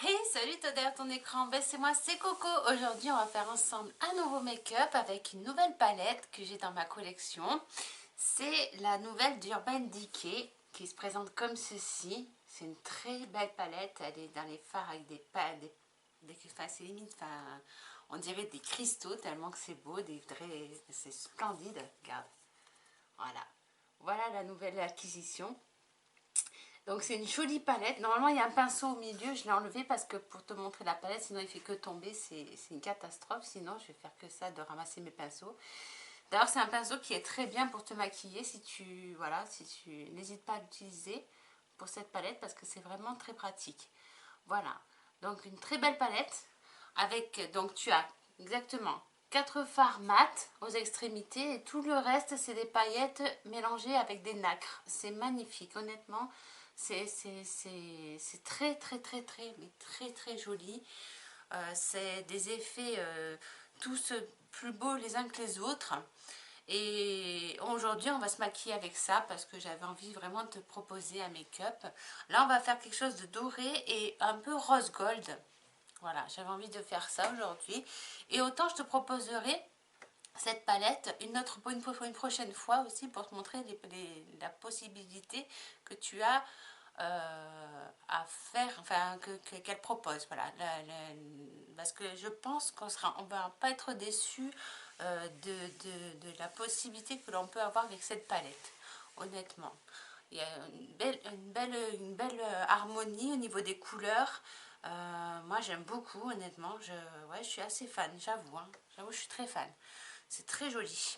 Hey, salut, toi derrière ton écran, ben, c'est moi, c'est Coco. Aujourd'hui, on va faire ensemble un nouveau make-up avec une nouvelle palette que j'ai dans ma collection. C'est la nouvelle d'Urban Decay qui se présente comme ceci. C'est une très belle palette, elle est dans les fards avec enfin, c'est limite, enfin, on dirait des cristaux tellement que c'est beau, c'est splendide, regarde. Voilà, voilà la nouvelle acquisition. Donc c'est une jolie palette. Normalement il y a un pinceau au milieu, je l'ai enlevé parce que pour te montrer la palette, sinon il fait que tomber, c'est une catastrophe. Sinon je vais faire que ça, de ramasser mes pinceaux. D'ailleurs c'est un pinceau qui est très bien pour te maquiller si tu, voilà, si tu n'hésites pas à l'utiliser pour cette palette parce que c'est vraiment très pratique. Voilà, donc une très belle palette avec, donc tu as exactement 4 fards mat aux extrémités et tout le reste c'est des paillettes mélangées avec des nacres. C'est magnifique, honnêtement, c'est très très très très mais très très joli. C'est des effets tous plus beaux les uns que les autres. Et aujourd'hui, on va se maquiller avec ça parce que j'avais envie vraiment de te proposer un make-up. Là, on va faire quelque chose de doré et un peu rose gold. Voilà, j'avais envie de faire ça aujourd'hui. Et autant je te proposerai cette palette une prochaine fois aussi pour te montrer la possibilité que tu as à faire, enfin qu'elle propose. Voilà, parce que je pense on va pas être déçu de la possibilité que l'on peut avoir avec cette palette, honnêtement. Il y a une belle harmonie au niveau des couleurs. Moi j'aime beaucoup, honnêtement. Ouais, je suis assez fan, j'avoue. Hein. J'avoue, je suis très fan. C'est très joli.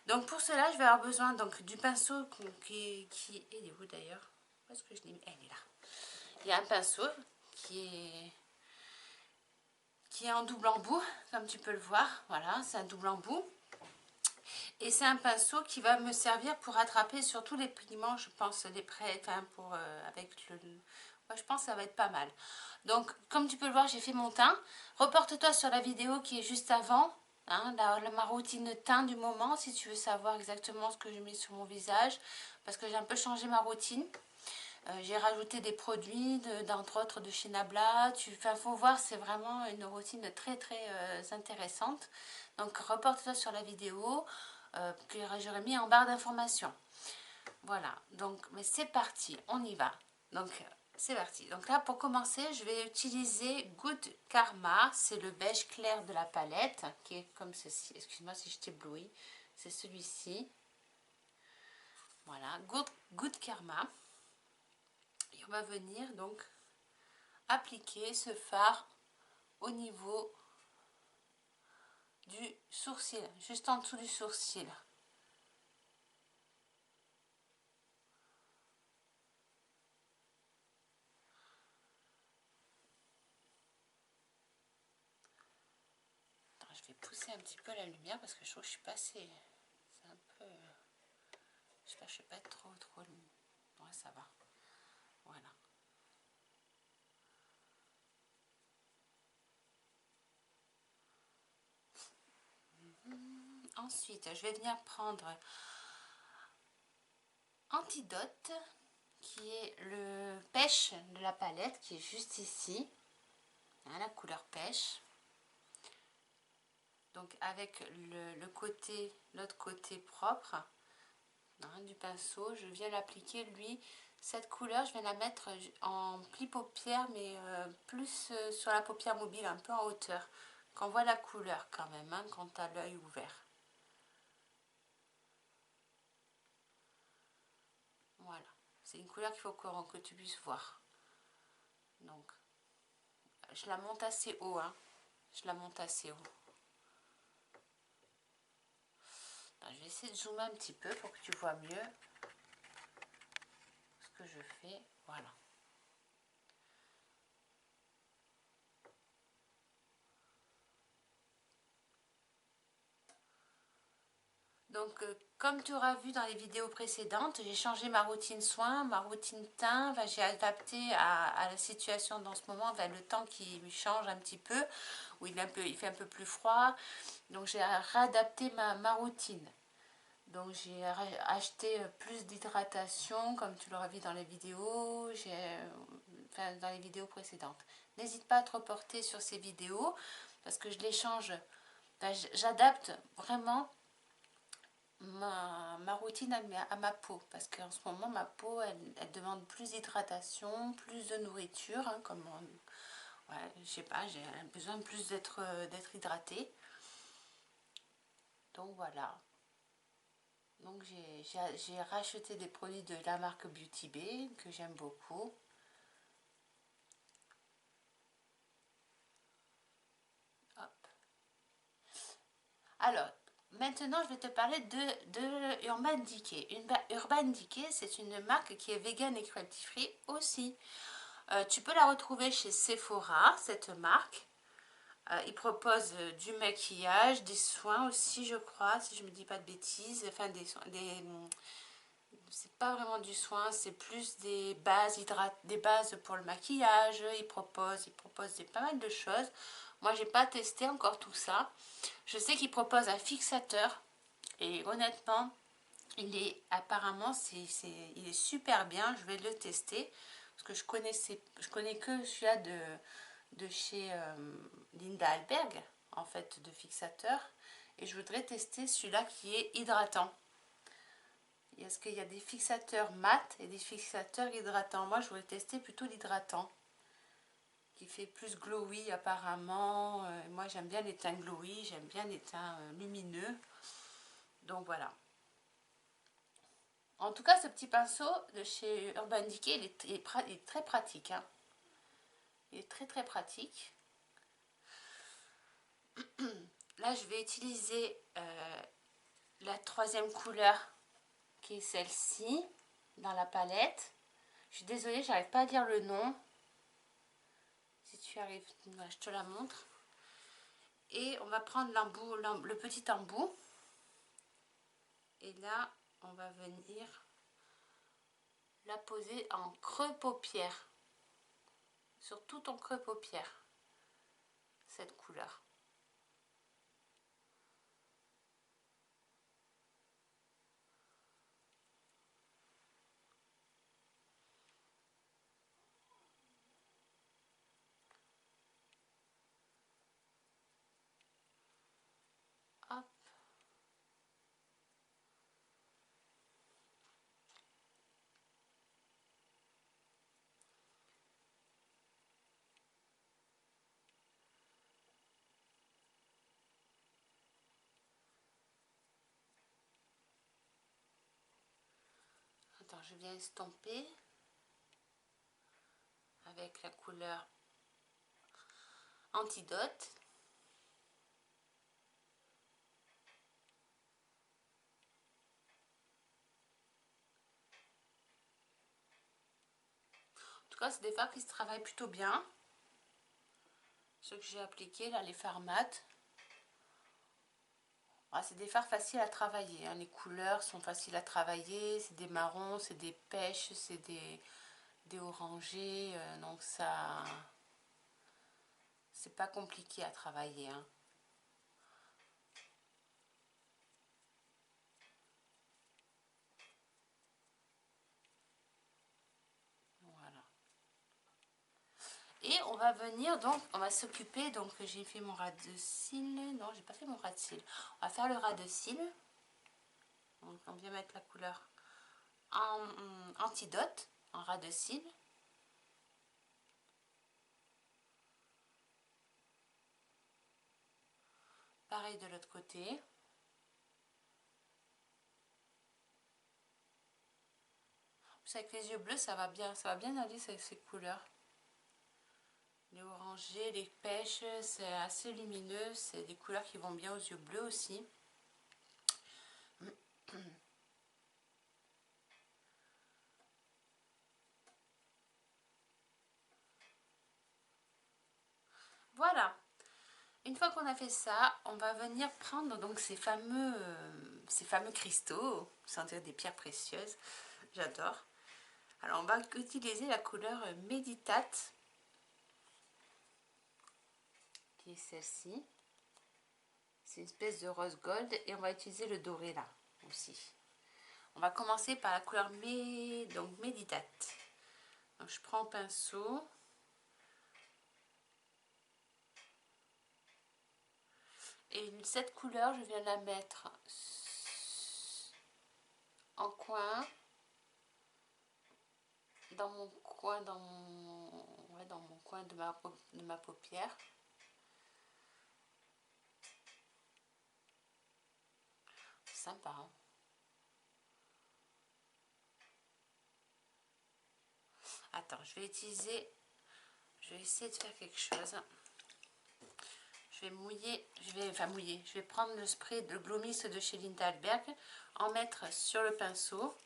Donc pour cela, je vais avoir besoin donc, du pinceau qui est où d'ailleurs? Où est-ce que je l'ai mis? Elle est là. Il y a un pinceau qui est en double embout, comme tu peux le voir. Voilà, c'est un double embout. Et c'est un pinceau qui va me servir pour attraper surtout les pigments, je pense, les prêts, enfin pour avec le... Ouais, je pense que ça va être pas mal. Donc, comme tu peux le voir, j'ai fait mon teint. Reporte-toi sur la vidéo qui est juste avant, hein, ma routine teint du moment, si tu veux savoir exactement ce que je mets sur mon visage, parce que j'ai un peu changé ma routine. J'ai rajouté des produits, d'entre autres de chez Nabla. Enfin, faut voir, c'est vraiment une routine très très intéressante. Donc, reporte-toi sur la vidéo que j'aurais mis en barre d'informations. Voilà, donc, mais c'est parti, on y va. Donc, c'est parti. Donc là, pour commencer, je vais utiliser Good Karma. C'est le beige clair de la palette, qui est comme ceci. Excuse-moi si je t'éblouis. C'est celui-ci. Voilà, Good Karma. Et on va venir donc appliquer ce fard au niveau du sourcil, juste en dessous du sourcil. Attends, je vais pousser un petit peu la lumière parce que je trouve que je suis passée. C'est un peu... J'espère que je ne vais pas être trop... Ouais, ça va. Voilà. Ensuite, je vais venir prendre Antidote, qui est le pêche de la palette, qui est juste ici. Hein, la couleur pêche. Donc avec l'autre côté propre hein, du pinceau, je viens l'appliquer, lui, cette couleur, je vais la mettre en pli paupière, mais plus sur la paupière mobile, un peu en hauteur. Qu'on voit la couleur quand même, hein, quand tu as l'œil ouvert. Voilà, c'est une couleur qu'il faut que tu puisses voir. Donc, je la monte assez haut, hein. Je la monte assez haut. Alors, je vais essayer de zoomer un petit peu pour que tu vois mieux ce que je fais. Voilà. Donc, comme tu auras vu dans les vidéos précédentes, j'ai changé ma routine soin, ma routine teint. Enfin, j'ai adapté à la situation dans ce moment, enfin, le temps qui change un petit peu, où il fait un peu plus froid. Donc, j'ai réadapté ma routine. Donc, j'ai acheté plus d'hydratation, comme tu l'auras vu dans les vidéos. enfin, dans les vidéos précédentes. N'hésite pas à te reporter sur ces vidéos parce que je les change, enfin, j'adapte vraiment ma routine à ma peau, parce qu'en ce moment ma peau elle demande plus d'hydratation, plus de nourriture, hein, comme ouais, je sais pas, j'ai besoin de plus d'être hydratée. Donc voilà. Donc j'ai racheté des produits de la marque Beauty Bay que j'aime beaucoup. Hop. Alors, maintenant je vais te parler de Urban Decay. Urban Decay, c'est une marque qui est vegan et cruelty free aussi. Tu peux la retrouver chez Sephora, cette marque. Il propose du maquillage, des soins aussi, je crois, si je ne me dis pas de bêtises. Enfin, c'est pas vraiment du soin, c'est plus des bases, des bases pour le maquillage. Il propose pas mal de choses. Moi, j'ai pas testé encore tout ça. Je sais qu'il propose un fixateur. Et honnêtement, il est apparemment, il est super bien. Je vais le tester. Parce que je connais que celui-là de chez Linda Alberg, en fait, de fixateur. Et je voudrais tester celui-là qui est hydratant. Est-ce qu'il y a des fixateurs mat et des fixateurs hydratants? Moi, je voudrais tester plutôt l'hydratant, qui fait plus glowy apparemment. Moi, j'aime bien les teints glowy, j'aime bien les teints lumineux. Donc voilà. En tout cas, ce petit pinceau de chez Urban Decay, il est très pratique. Hein. Il est très pratique. Là, je vais utiliser la troisième couleur, qui est celle-ci, dans la palette. Je suis désolée, j'arrive pas à dire le nom. Si tu arrives, je te la montre. Et on va prendre le petit embout. Et là, on va venir la poser en creux paupière. Sur tout ton creux paupière. Cette couleur. Hop. Attends, je viens estomper avec la couleur Antidote. En tout cas, c'est des fards qui se travaillent plutôt bien. Ceux que j'ai appliqués, là, les fards mat. Ah, c'est des fards faciles à travailler. Hein. Les couleurs sont faciles à travailler. C'est des marrons, c'est des pêches, c'est des orangés. Donc ça... C'est pas compliqué à travailler. Hein. Voilà. Et on va venir donc, on va s'occuper, donc j'ai fait mon ras de cils. Non, j'ai pas fait mon ras de cils. On va faire le ras de cils. Donc on vient mettre la couleur Antidote en ras de cils. Pareil de l'autre côté. Avec les yeux bleus, ça va bien aller avec ces couleurs. Les orangés, les pêches, c'est assez lumineux, c'est des couleurs qui vont bien aux yeux bleus aussi. Voilà. Une fois qu'on a fait ça, on va venir prendre donc ces fameux cristaux, sans dire des pierres précieuses. J'adore. Alors on va utiliser la couleur Meditate, qui est celle-ci. C'est une espèce de rose gold et on va utiliser le doré là aussi. On va commencer par la couleur donc Meditate. Donc je prends le pinceau. Et cette couleur, je viens la mettre en coin, dans mon coin, dans mon coin de ma paupière. Sympa, hein? Attends, je vais essayer de faire quelque chose. Je vais mouiller, je vais prendre le spray de Glow Mist de chez Linda Alberg, en mettre sur le pinceau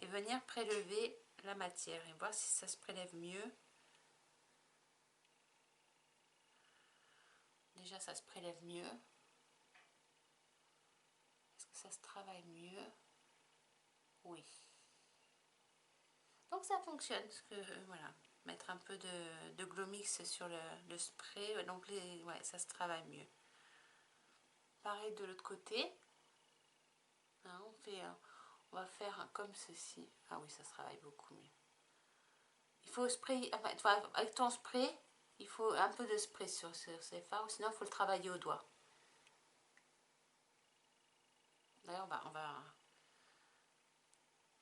et venir prélever la matière et voir si ça se prélève mieux. Déjà, ça se prélève mieux. Est-ce que ça se travaille mieux? Oui. Donc ça fonctionne, parce que voilà, mettre un peu de Glow Mist sur le spray, donc ouais, ça se travaille mieux. Pareil de l'autre côté. Hein, on va faire comme ceci. Ah oui, ça se travaille beaucoup mieux. Il faut spray, enfin, avec ton spray, il faut un peu de spray sur ces fards, sinon il faut le travailler au doigt. D'ailleurs,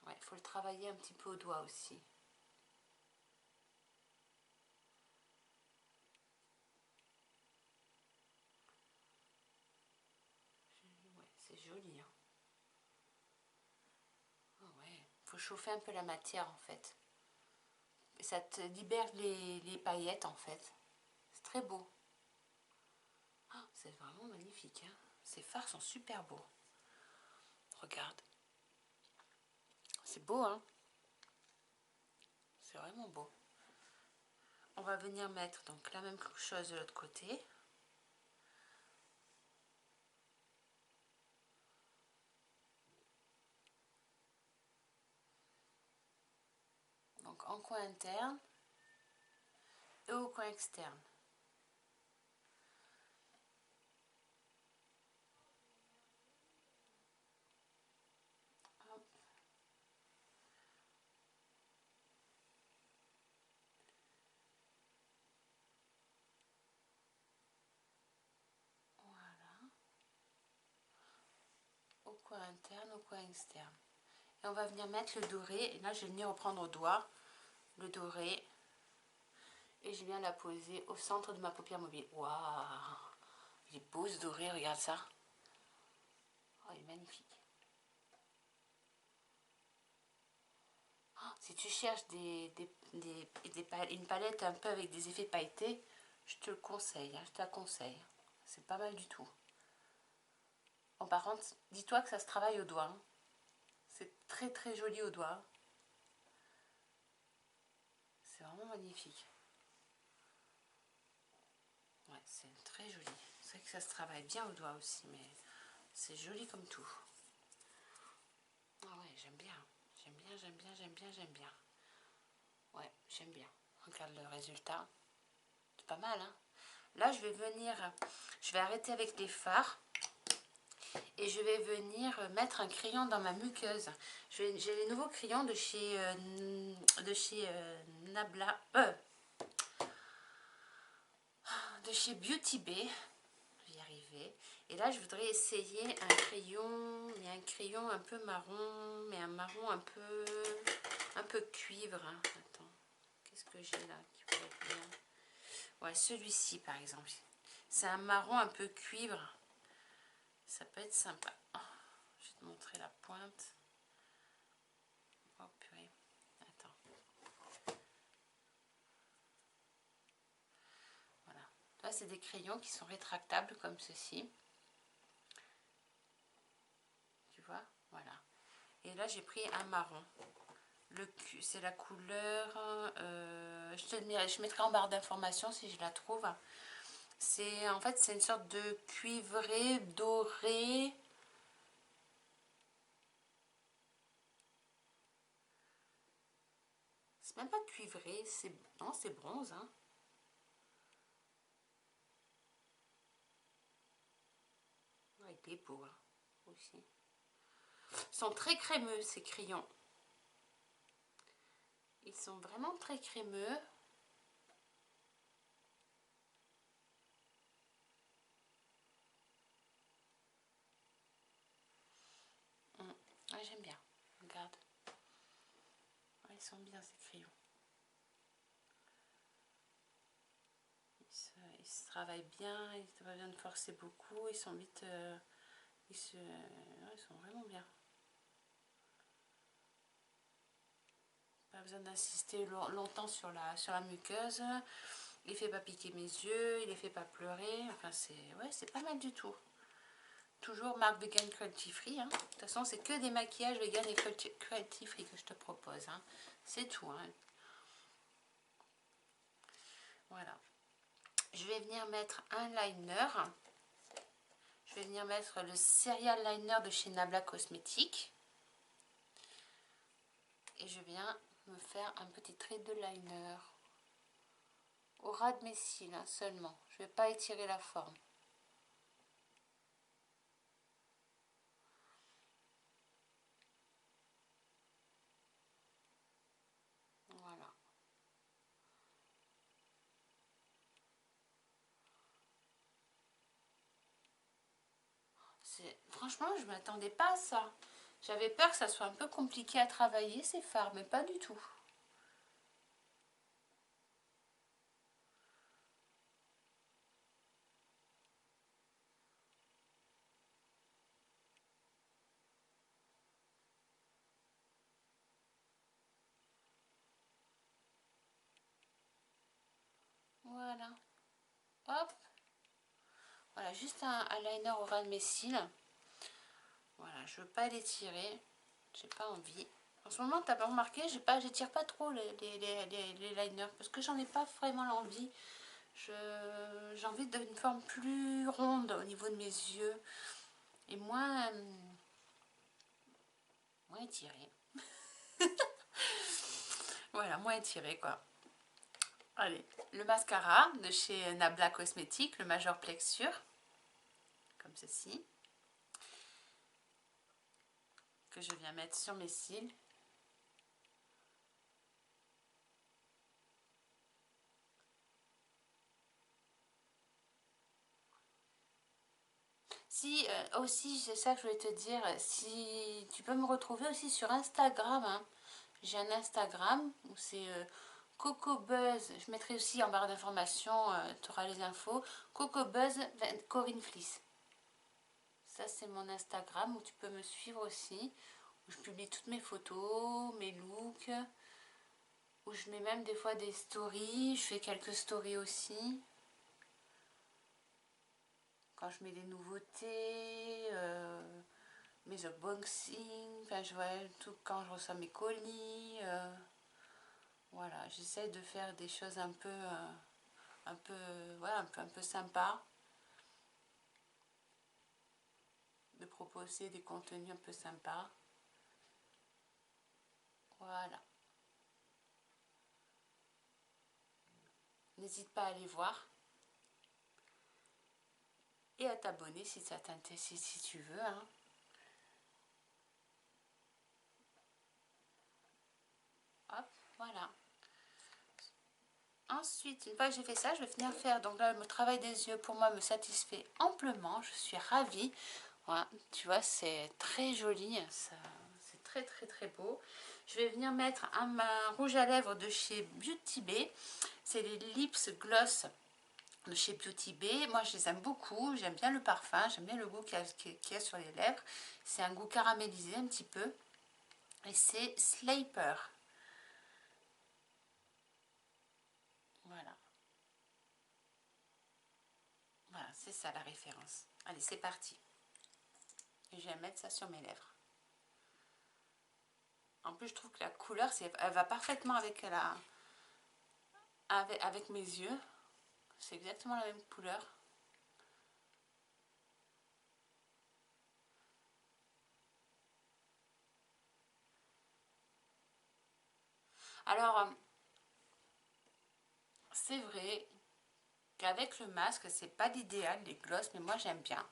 ouais, il faut le travailler un petit peu au doigt aussi. Ouais, c'est joli. Hein. Oh ouais, faut chauffer un peu la matière en fait. Et ça te libère les paillettes en fait. C'est très beau. Oh, c'est vraiment magnifique. Hein. Ces fards sont super beaux. Regarde. C'est beau, hein. C'est vraiment beau. On va venir mettre donc la même chose de l'autre côté. Donc en coin interne et au coin externe. Hop. Voilà. Au coin interne, au coin externe. Et on va venir mettre le doré. Et là, je vais venir reprendre au doigt le doré. Et je viens la poser au centre de ma paupière mobile. Waouh! Il est beau ce doré, regarde ça. Oh, il est magnifique. Oh, si tu cherches une palette un peu avec des effets pailletés, je te le conseille, hein, je te la conseille. C'est pas mal du tout. Bon, par contre, dis-toi que ça se travaille au doigt. Hein. C'est très très joli au doigt. C'est vraiment magnifique. Ouais, c'est très joli. C'est vrai que ça se travaille bien au doigt aussi, mais c'est joli comme tout. Ah ouais, j'aime bien. J'aime bien, j'aime bien, j'aime bien, j'aime bien. Ouais, j'aime bien. Regarde le résultat. C'est pas mal, hein. Là, je vais arrêter avec les fards. Et je vais venir mettre un crayon dans ma muqueuse. J'ai les nouveaux crayons de chez Nabla, de chez Beauty Bay. Je vais y arriver. Et là, je voudrais essayer un crayon un peu marron, mais un marron un peu cuivre. Hein. Attends, qu'est-ce que j'ai là qui pourrait être bien? Ouais, celui-ci par exemple. C'est un marron un peu cuivre. Ça peut être sympa. Oh, je vais te montrer la pointe. Oh purée. Attends. Voilà. Là, c'est des crayons qui sont rétractables comme ceci. Tu vois? Voilà. Et là, j'ai pris un marron. C'est la couleur... je mettrai en barre d'informations si je la trouve. En fait, c'est une sorte de cuivré, doré. C'est même pas cuivré, non, c'est bronze. Hein. Ouais, il est beau hein, aussi. Ils sont très crémeux ces crayons. Ils sont vraiment très crémeux. Ouais, j'aime bien. Regarde. Ouais, ils sont bien ces crayons. Ils se travaillent bien, ils n'ont pas besoin de forcer beaucoup, ils sont vite... ouais, ils sont vraiment bien. Pas besoin d'insister longtemps sur la muqueuse. Il ne fait pas piquer mes yeux, il ne les fait pas pleurer. Enfin, c'est pas mal du tout. Toujours marque vegan cruelty free. Hein. De toute façon, c'est que des maquillages vegan et cruelty free que je te propose. Hein. C'est tout. Hein. Voilà. Je vais venir mettre un liner. Je vais venir mettre le Serial Liner de chez Nabla Cosmétiques. Et je viens me faire un petit trait de liner. Au ras de mes cils hein, seulement. Je ne vais pas étirer la forme. Voilà. Franchement, je ne m'attendais pas à ça. J'avais peur que ça soit un peu compliqué à travailler ces fards, mais pas du tout. Voilà. Hop. Voilà, juste un liner au ras de mes cils. Voilà, je veux pas l'étirer. J'ai pas envie. En ce moment, t'as pas remarqué, j'étire pas trop les liners parce que j'en ai pas vraiment l'envie. J'ai envie d'une forme plus ronde au niveau de mes yeux et moins étirée. Voilà, moins étirée quoi. Allez, le mascara de chez Nabla Cosmétiques, le Major Plexure, comme ceci, que je viens mettre sur mes cils. Si, aussi, c'est ça que je voulais te dire, si tu peux me retrouver aussi sur Instagram, hein. J'ai un Instagram où c'est Coco Buzz, je mettrai aussi en barre d'informations, tu auras les infos, Coco Buzz Corinne Fliss. Ça c'est mon Instagram où tu peux me suivre aussi, où je publie toutes mes photos, mes looks, où je mets même des fois des stories, je fais quelques stories aussi. Quand je mets des nouveautés, mes unboxings, enfin je vois tout quand je reçois mes colis. Voilà, j'essaie de faire des choses voilà, un peu sympa, de proposer des contenus un peu sympas. Voilà. N'hésite pas à aller voir et à t'abonner si ça t'intéresse, si tu veux. Hein. Hop, voilà. Ensuite, une fois que j'ai fait ça, je vais venir faire. Donc là, le travail des yeux pour moi me satisfait amplement. Je suis ravie. Voilà, tu vois, c'est très joli. C'est très très très beau. Je vais venir mettre un rouge à lèvres de chez Beauty Bay. C'est les Lips Gloss de chez Beauty Bay. Moi, je les aime beaucoup. J'aime bien le parfum. J'aime bien le goût qu'il y a sur les lèvres. C'est un goût caramélisé un petit peu. Et c'est Slaper. Voilà. Voilà, c'est ça la référence. Allez, c'est parti. Et je vais mettre ça sur mes lèvres. En plus, je trouve que la couleur, elle va parfaitement avec mes yeux. C'est exactement la même couleur. Alors, c'est vrai qu'avec le masque, c'est pas l'idéal, les glosses, mais moi j'aime bien.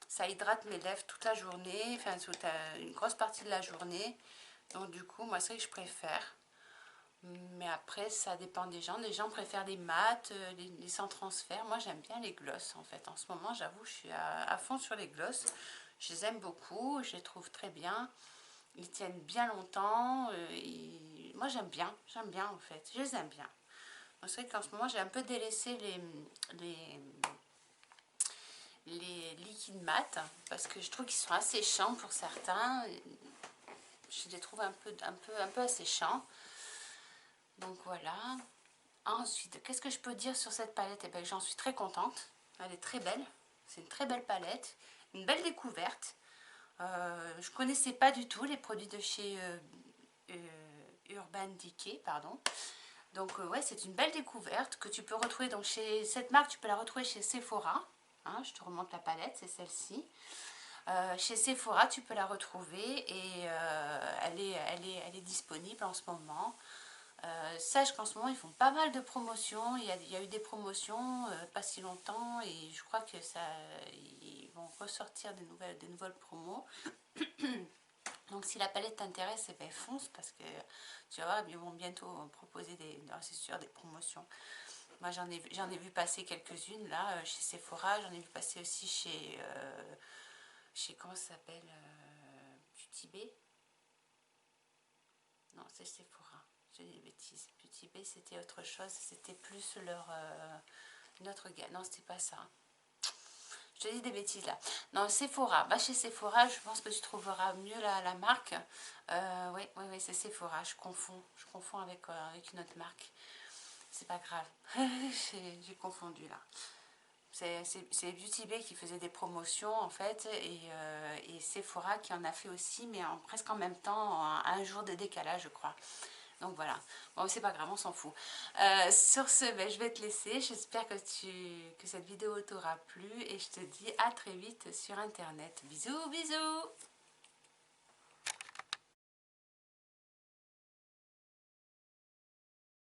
Ça hydrate mes lèvres toute la journée, enfin toute une grosse partie de la journée. Donc du coup, moi c'est ce que je préfère. Mais après, ça dépend des gens. Les gens préfèrent les mat, les sans transfert. Moi, j'aime bien les glosses, en fait. En ce moment, j'avoue, je suis à fond sur les glosses. Je les aime beaucoup, je les trouve très bien. Ils tiennent bien longtemps. Et moi, j'aime bien, en fait. Je les aime bien. C'est vrai qu'en ce moment, j'ai un peu délaissé les liquides mat parce que je trouve qu'ils sont asséchants pour certains. Je les trouve un peu asséchants. Donc voilà. Ensuite, qu'est-ce que je peux dire sur cette palette? Eh bien, j'en suis très contente. Elle est très belle. C'est une très belle palette. Une belle découverte. Je ne connaissais pas du tout les produits de chez Urban Decay, pardon. Donc ouais, c'est une belle découverte que tu peux retrouver donc chez cette marque, tu peux la retrouver chez Sephora. Hein, je te remonte la palette, c'est celle-ci. Chez Sephora, tu peux la retrouver et elle est disponible en ce moment. Sache qu'en ce moment, ils font pas mal de promotions. Il y a eu des promotions pas si longtemps et je crois que ils vont ressortir des nouvelles promos. Donc si la palette t'intéresse, eh ben, fonce parce que tu vas voir, ils vont bientôt proposer c'est sûr, des promotions. Moi j'en ai vu passer quelques-unes là chez Sephora, j'en ai vu passer aussi chez comment ça s'appelle Beauty Bay. Non, c'est Sephora. Je dis des bêtises. Beauty Bay c'était autre chose, c'était plus leur notre gamme. Non, c'était pas ça. Je te dis des bêtises là. Non, Sephora. Va chez Sephora, je pense que tu trouveras mieux la marque. Oui, c'est Sephora. Je confonds avec une autre marque. C'est pas grave. J'ai confondu là. C'est Beauty Bay qui faisait des promotions en fait et Sephora qui en a fait aussi mais presque en même temps, un jour de décalage je crois. Donc voilà, bon c'est pas grave, on s'en fout. Sur ce, ben, je vais te laisser, j'espère que cette vidéo t'aura plu et je te dis à très vite sur internet. Bisous, bisous.